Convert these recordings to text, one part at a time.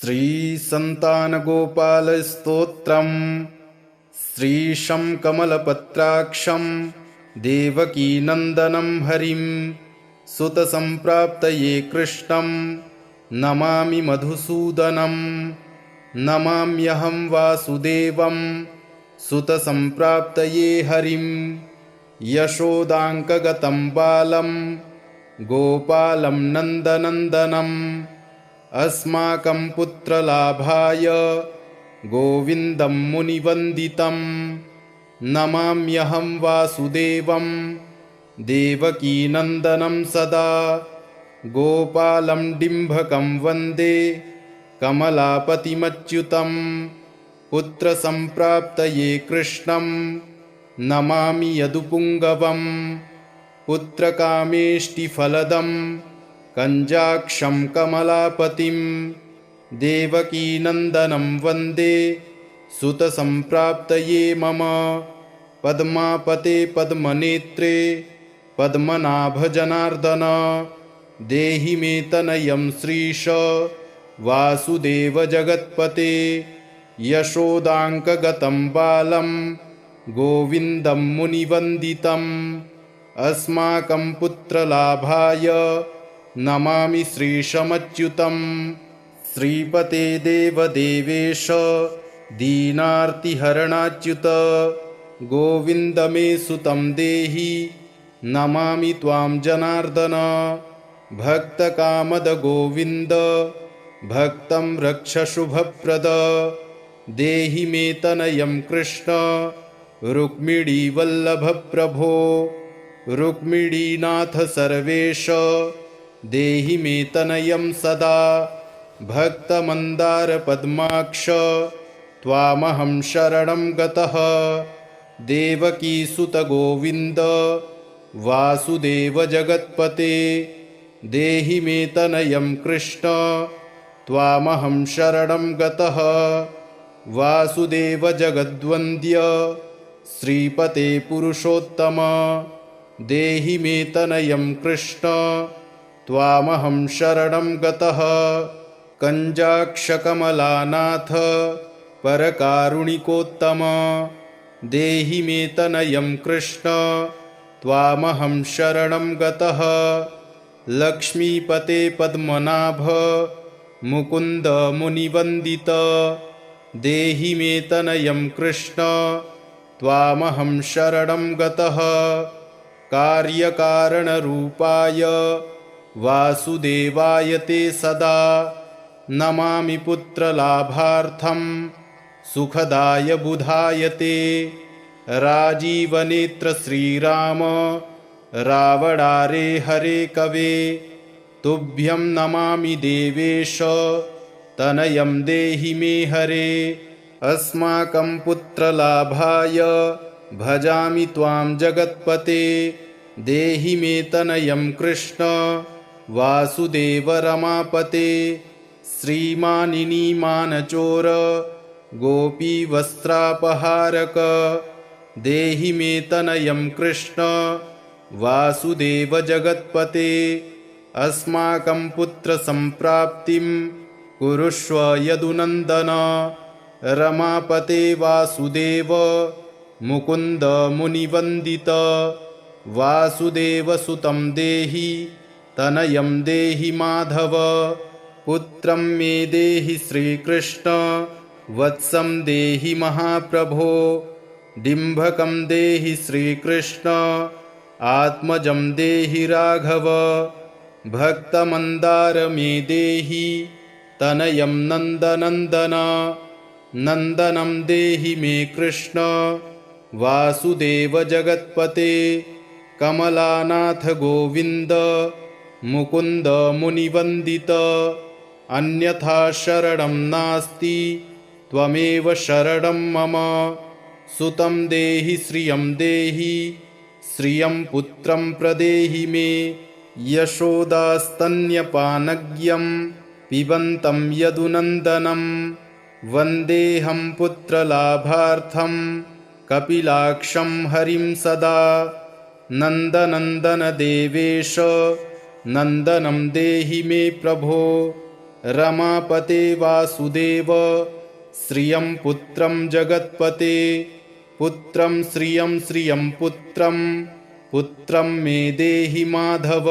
श्रीसन्तानगोपालस्तोत्रम् श्रीशं कमलपत्राक्षं देवकीनन्दनं हरिं सुतसम्प्राप्तये कृष्णं नमामि मधुसूदनं नमाम्यहं वासुदेवं सुतसम्प्राप्तये हरिं यशोदाङ्कगतं बालं गोपालं नन्दनन्दनम् अस्माकं पुत्रलाभाय गोविन्दं मुनिवन्दितं नमाम्यहं वासुदेवं देवकीनन्दनं सदा गोपालं डिम्भकं वन्दे कमलापतिमच्युतं पुत्रसम्प्राप्तये कृष्णं नमामि यदुपुङ्गवं पुत्रकामेष्टिफलदं कञ्जाक्षं कमलापतिं देवकीनन्दनं वन्दे सुतसम्प्राप्तये मम पद्मापते पद्मनेत्रे पद्मनाभजनार्दन देहि मे तनयं श्रीश वासुदेव जगत्पते यशोदाङ्कगतं बालं गोविन्दं मुनिवन्दितम् अस्माकं पुत्रलाभाय नमामि श्रीशमच्युतं श्रीपते देवदेवेश दीनार्तिहरणाच्युत गोविन्द मे सुतं देहि नमामि त्वां जनार्दन भक्तकामद गोविन्द भक्तं रक्ष शुभप्रद देहि मे तनयं कृष्ण रुक्मिणीवल्लभ प्रभो रुक्मिणीनाथ सर्वेश देहि मे तनयं सदा भक्तमन्दारपद्माक्ष त्वामहं शरणं गतः देवकीसुत गोविन्द वासुदेव जगत्पते देहि मे तनयं कृष्ण त्वामहं शरणं गतः वासुदेव जगद्वन्द्य श्रीपते पुरुषोत्तम देहि मे तनयं कृष्ण त्वामहं शरणं गतः कञ्जाक्षकमलानाथ परकारुणिकोत्तम देहि मे तनयं कृष्ण त्वामहं शरणं गतः लक्ष्मीपते पद्मनाभ मुकुन्द मुनिवन्दित देहि मे तनयं कृष्ण त्वामहं शरणं गतः कार्यकारणरूपाय वासुदेवाय ते सदा नमामि पुत्रलाभार्थं सुखदाय बुधाय ते राजीवनेत्र श्रीराम रावणारे हरे कवे तुभ्यं नमामि देवेश तनयं देहि मे हरे अस्माकं पुत्रलाभाय भजामि त्वां जगत्पते देहि मे तनयं कृष्ण वासुदेव रमापते श्रीमानिनीमानचोर गोपीवस्त्रापहारक देहि मे तनयं कृष्ण वासुदेव जगत्पते अस्माकं पुत्रसम्प्राप्तिं कुरुष्व यदुनन्दन रमापते वासुदेव मुकुन्द मुनिवन्दित वासुदेवसुतं देहि तनयं देहि माधव पुत्रं मे देहि श्रीकृष्ण वत्सं देहि महाप्रभो डिम्भकं देहि श्रीकृष्ण आत्मजं देहि राघव भक्तमन्दार मे देहि तनयं नन्दनन्दन नन्दनं देहि मे कृष्ण वासुदेव जगत्पते कमलानाथ गोविन्द मुकुन्द मुनिवन्दित अन्यथा शरणं नास्ति त्वमेव शरणं मम सुतं देहि श्रियं पुत्रं प्रदेहि मे यशोदास्तन्यपानज्ञं पिबन्तं यदुनन्दनं वन्देऽहं पुत्रलाभार्थं कपिलाक्षं हरिं सदा नन्दनन्दन देवेश नन्दनं देहि मे प्रभो रमापते वासुदेव श्रियं पुत्रं जगत्पते पुत्रं श्रियं श्रियं पुत्रं मे देहि माधव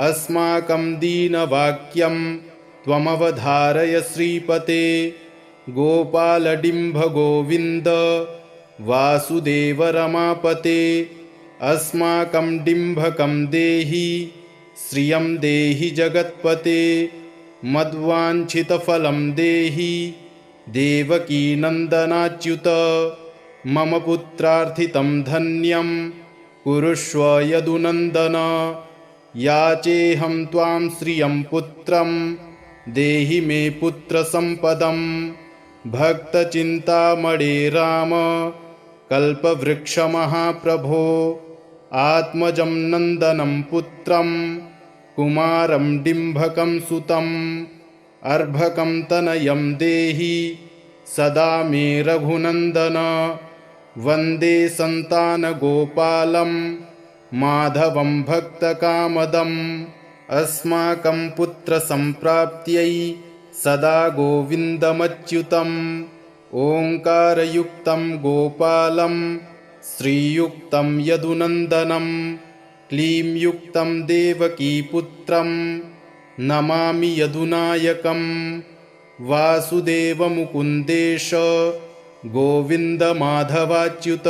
अस्माकं दीनवाक्यं त्वमवधारय श्रीपते गोपालडिम्भ गोविन्द वासुदेव रमापते अस्माकं डिम्भकं देहि श्रियं देहि जगत्पते मद्वाञ्छितफलं देहि देवकीनन्दनाच्युत मम पुत्रार्थितं धन्यं कुरुष्व यदुनन्दन याचेऽहं त्वां श्रियं पुत्रं देहि मे पुत्रसम्पदम् भक्तचिन्तामणे राम कल्पवृक्षमहाप्रभो आत्मजं नन्दनं पुत्रं कुमारं डिम्भकं सुतम् अर्भकं तनयं देहि सदा मे रघुनन्दन वन्दे सन्तानगोपालं माधवं भक्तकामदम् अस्माकं पुत्रसम्प्राप्त्यै सदा गोविन्दमच्युतम् ओङ्कारयुक्तं गोपालं श्रीयुक्तं यदुनन्दनं क्लींयुक्तं देवकीपुत्रं नमामि यदुनायकं वासुदेवमुकुन्देश गोविन्दमाधवाच्युत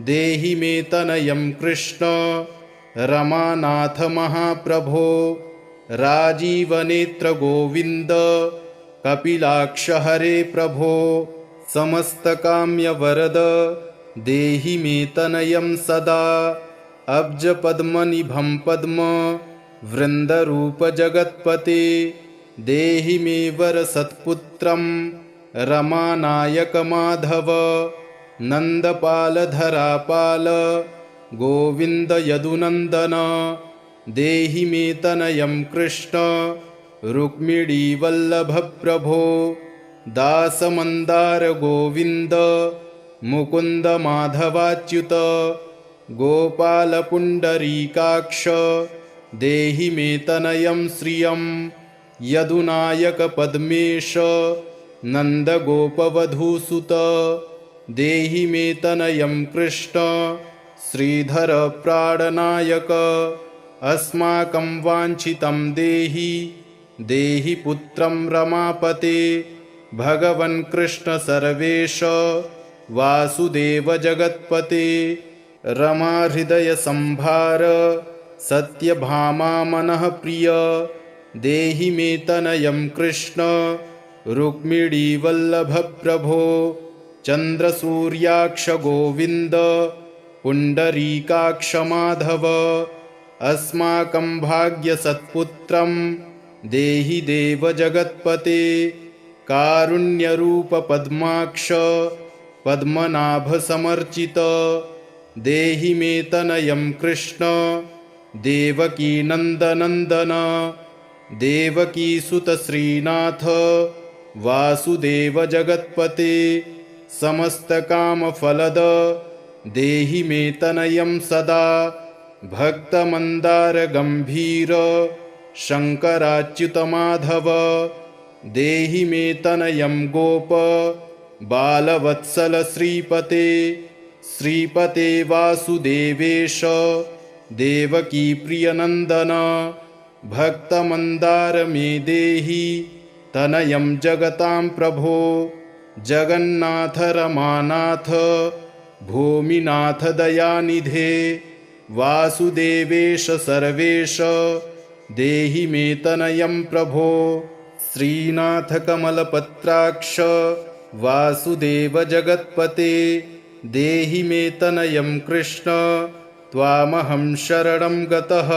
देहि मे तनयं कृष्ण रमानाथ महाप्रभो राजीवनेत्र गोविन्द कपिलाक्ष हरे प्रभो समस्तकाम्यवरद देहि मे तनयं सदा अब्जपद्मनिभं पद्म वृन्दरूपजगत्पते देहि मे वरसत्पुत्रं रमानायक माधव नन्दपालधरापाल गोविन्द यदुनन्दन देहि मे तनयं कृष्ण रुक्मिणीवल्लभप्रभो दासमन्दार गोविन्द मुकुन्द माधवाच्युत गोपालपुण्डरीकाक्ष देहि मे तनयं श्रियं यदुनायक पद्मेश नन्दगोपवधूसुत देहि मे तनयं कृष्ण श्रीधर प्राणनायक अस्माकं वाञ्छितं देहि देहि पुत्रं रमापते भगवन् कृष्ण सर्वेश वासुदेव जगत्पते रमाहृदय संभार सत्यभामा मनः प्रिय देहि मे तनयं कृष्ण रुक्मिणीवल्लभप्रभो चन्द्रसूर्याक्ष गोविन्द पुण्डरीकाक्ष माधव अस्माकं भाग्यसत्पुत्रं देहि देव जगत्पते कारुण्यरूप पद्माक्ष पद्मनाभसमर्चित देहि मे तनयं कृष्ण देवकीनन्दनन्दन देवकीसुत श्रीनाथ वासुदेव जगत्पते समस्तकामफलद देहि मे तनयं सदा भक्तमन्दार गम्भीर शङ्कराच्युतमाधव देहि मे तनयं गोप बालवत्सल श्रीपते श्रीपते वासुदेवेश देवकी प्रियनन्दन भक्तमन्दार मे देहि तनयं जगतां प्रभो जगन्नाथ रमानाथ भूमिनाथ दयानिधे वासुदेवेश सर्वेश देहि मे तनयं प्रभो श्रीनाथ कमलपत्राक्ष वासुदेव जगत्पते देहि मे तनयं कृष्ण त्वामहं शरणं गतः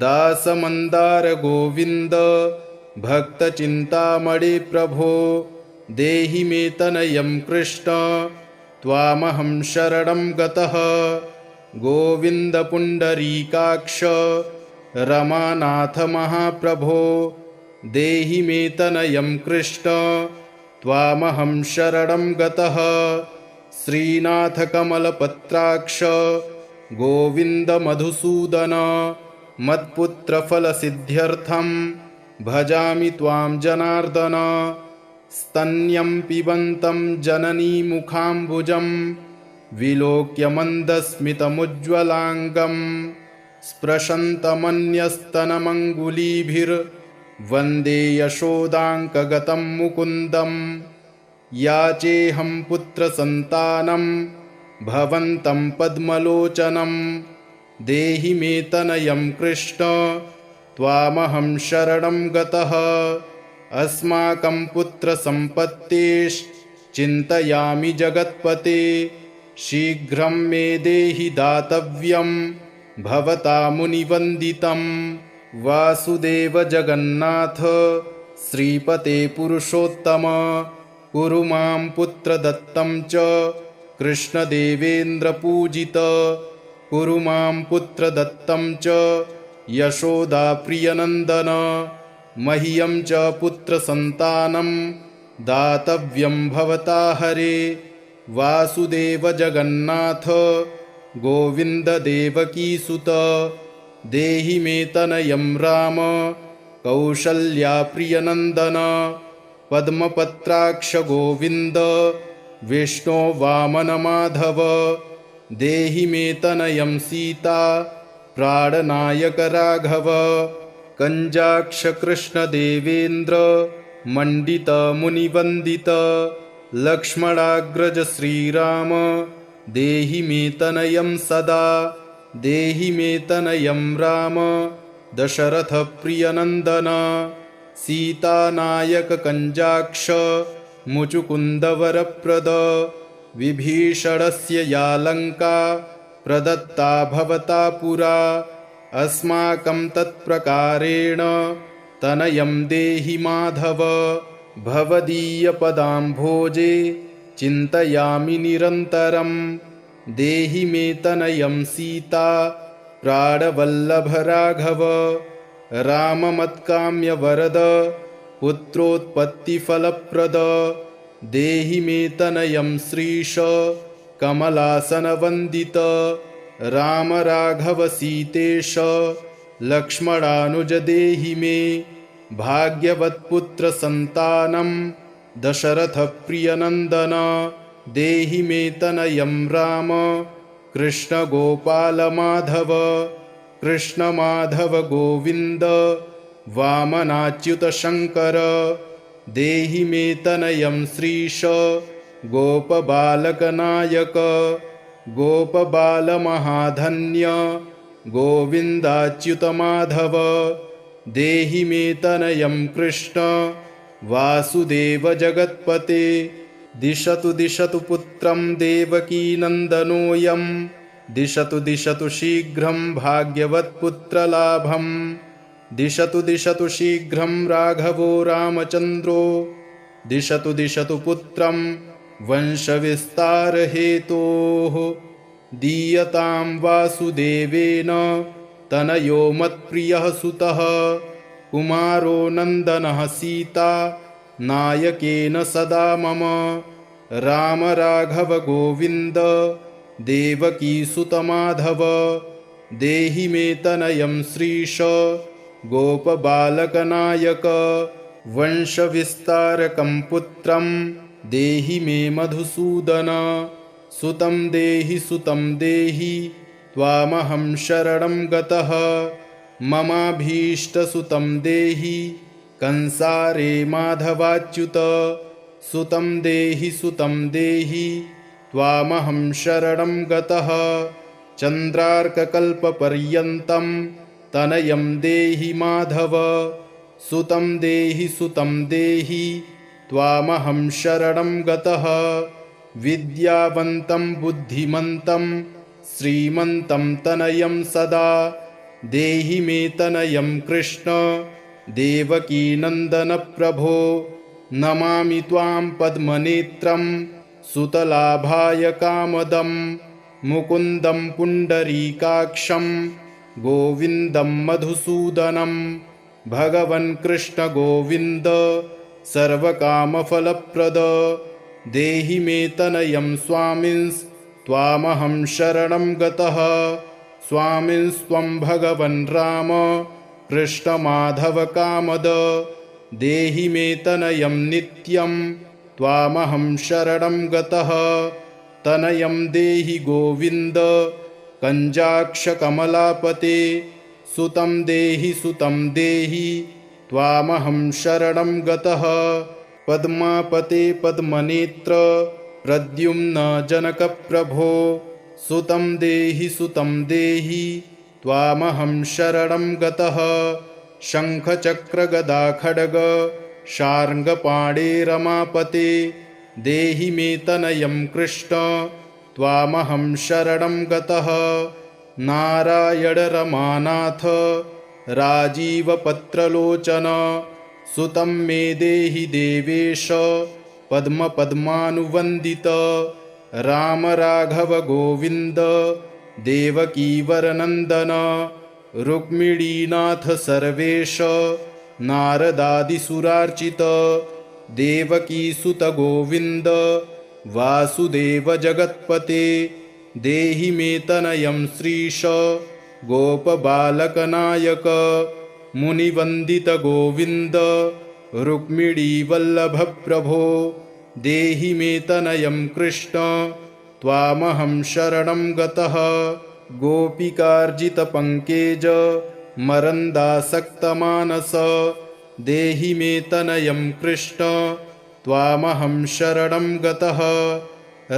दासमन्दार गोविन्द भक्तचिन्तामणे प्रभो देहि मे तनयं कृष्ण त्वामहं शरणं गतः गोविन्द पुण्डरीकाक्ष रमानाथ महाप्रभो देहि मे तनयं कृष्ण त्वामहं शरणं गतः श्रीनाथ कमलपत्राक्ष गोविन्द मधुसूदन मत्पुत्रफलसिद्ध्यर्थं भजामि त्वां जनार्दन। स्तन्यं पिबन्तं जननीमुखाम्बुजं विलोक्य मन्दस्मितमुज्ज्वलाङ्गं स्पृशन्तमन्यस्तनमङ्गुलीभिर्वन्दे यशोदाङ्कगतं मुकुन्दम्। याचेऽहं पुत्रसन्तानं भवन्तं पद्मलोचनं। देहि मे तनयं कृष्ण त्वामहं शरणं गतः। अस्माकं पुत्रसम्पत्तेश्चिन्तयामि जगत्पते। शीघ्रं मे देहि दातव्यं भवता मुनिवन्दितं। वासुदेव जगन्नाथ श्रीपते पुरुषोत्तम कुरु मां पुत्रदत्तं च कृष्णदेवेन्द्रपूजित। कुरु मां पुत्रदत्तं च यशोदाप्रियनन्दन। मह्यं च पुत्रसन्तानं दातव्यं भवता हरे। वासुदेव जगन्नाथ गोविन्द देवकीसुत देहि मे तनयं राम कौसल्याप्रियनन्दन। पद्मपत्राक्ष गोविन्द विष्णो वामन माधव देहि मे तनयं सीता प्राणनायक राघव। कञ्जाक्ष कृष्ण देवेन्द्र मण्डित मुनिवन्दित लक्ष्मणाग्रज श्रीराम देहि मे तनयं सदा। देहि मे तनयं राम दशरथ प्रियनन्दन। सीतानायक कञ्जाक्ष मुचुकुन्दवरप्रद विभीषणस्य या लङ्का प्रदत्ता भवता पुरा। अस्माकं तत्प्रकारेण तनयं देहि माधव। भवदीयपदाम्भोजे चिन्तयामि निरन्तरं। देहि मे तनयं सीता प्राणवल्लभ राघव। राममत्काम्यवरद पुत्रोत्पत्तिफलप्रद देहि मे तनयं श्रीश कमलासनवन्दित। राम राघव सीतेश लक्ष्मणानुज देहि मे भाग्यवत्पुत्रसन्तानं दशरथ प्रियनन्दन। देहि मे तनयं राम कृष्ण गोपाल माधव। कृष्ण माधव गोविन्द वामनाच्युत शङ्कर देहि मे तनयं श्रीश गोपबालकनायक। गोपबालमहाधन्य गोविन्दाच्युत माधव देहि मे तनयं कृष्ण वासुदेव जगत्पते। दिशतु दिशतु पुत्रं देवकीनन्दनोऽयं दिशतु दिशतु शीघ्रं भाग्यवत्पुत्रलाभं। दिशतु दिशतु शीघ्रं राघवो रामचन्द्रो दिशतु दिशतु पुत्रं वंशविस्तारहेतोः। दीयतां वासुदेवेन तनयो मत्प्रियः सुतः कुमारो नन्दनः सीता नायकेन सदा मम। राम राघव गोविन्द देवकीसुत माधव देहि मे तनयं श्रीश गोपबालकनायक। वंशविस्तारकं पुत्रं देहि मे मधुसूदन। सुतं देहि त्वामहं शरणं गतः। ममाभीष्टसुतं देहि कंसारे माधवाच्युत। सुतं देहि त्वामहं शरणं गतः। चन्द्रार्ककल्पपर्यन्तं तनयं देहि माधव। सुतं देहि त्वामहं शरणं गतः। विद्यावन्तं बुद्धिमन्तं श्रीमन्तं तनयं सदा देहि मे तनयं कृष्ण देवकीनन्दन प्रभो। नमामि त्वां पद्मनेत्रं सुतलाभाय कामदं मुकुन्दं पुण्डरीकाक्षं गोविन्दं मधुसूदनं। भगवन् कृष्ण गोविन्द सर्वकामफलप्रद देहि मे तनयं स्वामिंस्त्वामहं शरणं गतः। स्वामिंस्त्वं भगवन् राम कृष्णमाधवकामद देहि मे तनयं नित्यं त्वामहं शरणं गतः तनयं देहि गोविन्द कञ्जाक्षकमलापते सुतं देहि त्वामहं शरणं गतः पद्मापते पद्मनेत्र प्रद्युम्न जनकप्रभो सुतं देहि त्वामहं शरणं गतः शङ्खचक्रगदाखड्ग शार्ङ्गपाणे रमापते देहि मे तनयं कृष्ण त्वामहं शरणं गतः नारायण रमानाथ राजीवपत्रलोचन सुतं मे देहि देवेश पद्मपद्मानुवन्दित राम राघव गोविन्द देवकीवरनन्दन रुक्मिणीनाथ सर्वेश नारदादिसुरार्चित देवकीसुत गोविन्द वासुदेव जगत्पते देहि मे तनयं श्रीश गोपबालकनायक मुनिवन्दित गोविन्द रुक्मिणीवल्लभप्रभो देहि मे तनयं कृष्ण त्वामहं शरणं गतः गोपिकार्जितपङ्केज मरन्दासक्तमानस देहि मे तनयं कृष्ण त्वामहं शरणं गतः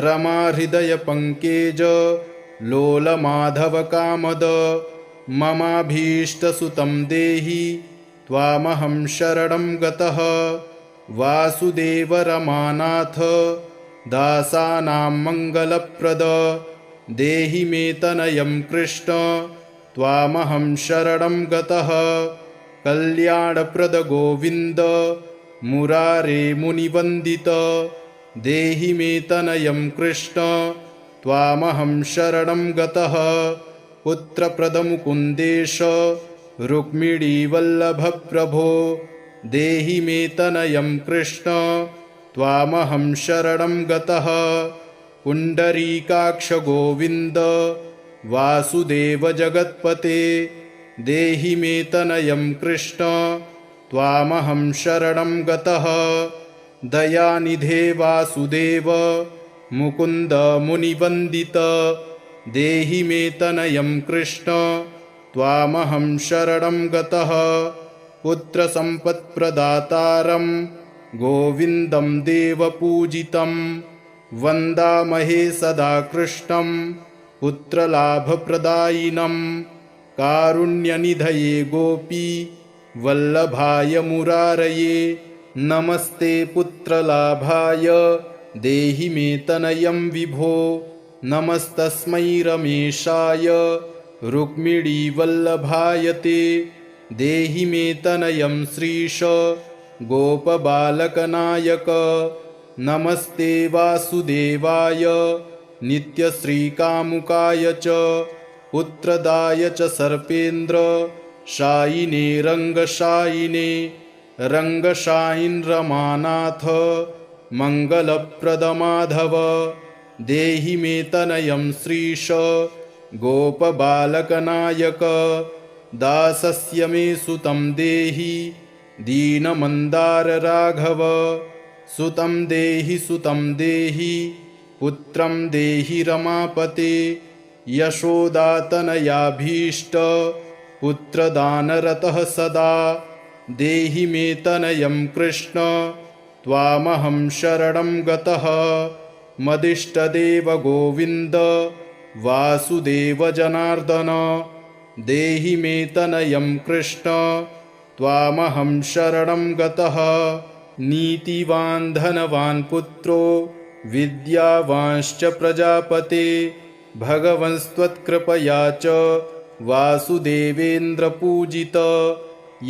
रमाहृदयपङ्केज लोलमाधवकामद ममाभीष्टसुतं देहि त्वामहं शरणं गतः वासुदेव रमानाथ दासानां मङ्गलप्रद देहि मे तनयं कृष्ण त्वामहं शरणं गतः कल्याणप्रद गोविन्द मुरारे मुनिवन्दित देहि मे तनयं कृष्ण त्वामहं शरणं गतः पुत्रप्रद मुकुन्देश रुक्मिणीवल्लभप्रभो देहि मे तनयं कृष्ण त्वामहं शरणं गतः पुण्डरीकाक्ष गोविन्द वासुदेव जगत्पते देहि मे तनयं कृष्ण त्वामहं शरणं गतः दयानिधे वासुदेव मुकुन्द मुनिवन्दित देहि मे तनयं कृष्ण त्वामहं शरणं गतः पुत्रसम्पत्प्रदातारं गोविन्दं देवपूजितं वन्दामहे सदा कृष्णं पुत्रलाभप्रदायिनं कारुण्यनिधये गोपी वल्लभाय मुरारये नमस्ते पुत्रलाभाय देहि मे तनयं विभो नमस्तस्मै रमेशाय रुक्मिणीवल्लभाय ते देहि मे तनयं श्रीश गोपबालकनायक नमस्ते वासुदेवाय नित्यश्रीकामुकाय च पुत्रदाय च सर्पेन्द्र शायिने रङ्गशायिने रङ्गशायिन् रमानाथ मङ्गलप्रदमाधव देहि मे तनयं श्रीश गोपबालकनायक दासस्य मे सुतं देहि दीनमन्दारराघव सुतं देहि पुत्रं देहि रमापते यशोदातनयाभीष्ट पुत्रदानरतः सदा देहि मे तनयं कृष्ण त्वामहं शरणं गतः मदिष्टदेव गोविन्द वासुदेव जनार्दन देहि मे तनयं कृष्ण त्वामहं शरणं गतः नीतिवान् धनवान् पुत्रो विद्यावांश्च प्रजापते भगवंस्त्वत्कृपया च वासुदेवेन्द्रपूजित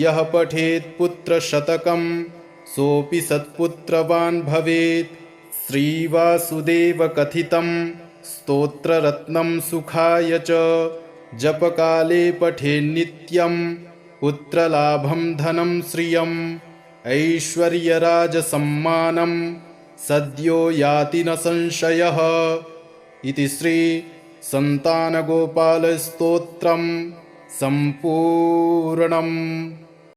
यः पठेत् पुत्रशतकं सोऽपि सत्पुत्रवान् भवेत् श्रीवासुदेवकथितं स्तोत्ररत्नं सुखाय च जपकाले पठेन्नित्यं पुत्रलाभं धनं श्रियम् ऐश्वर्यराजसम्मानं सद्यो याति न संशयः इति श्री संतानगोपालस्तोत्रम् सम्पूर्णम्।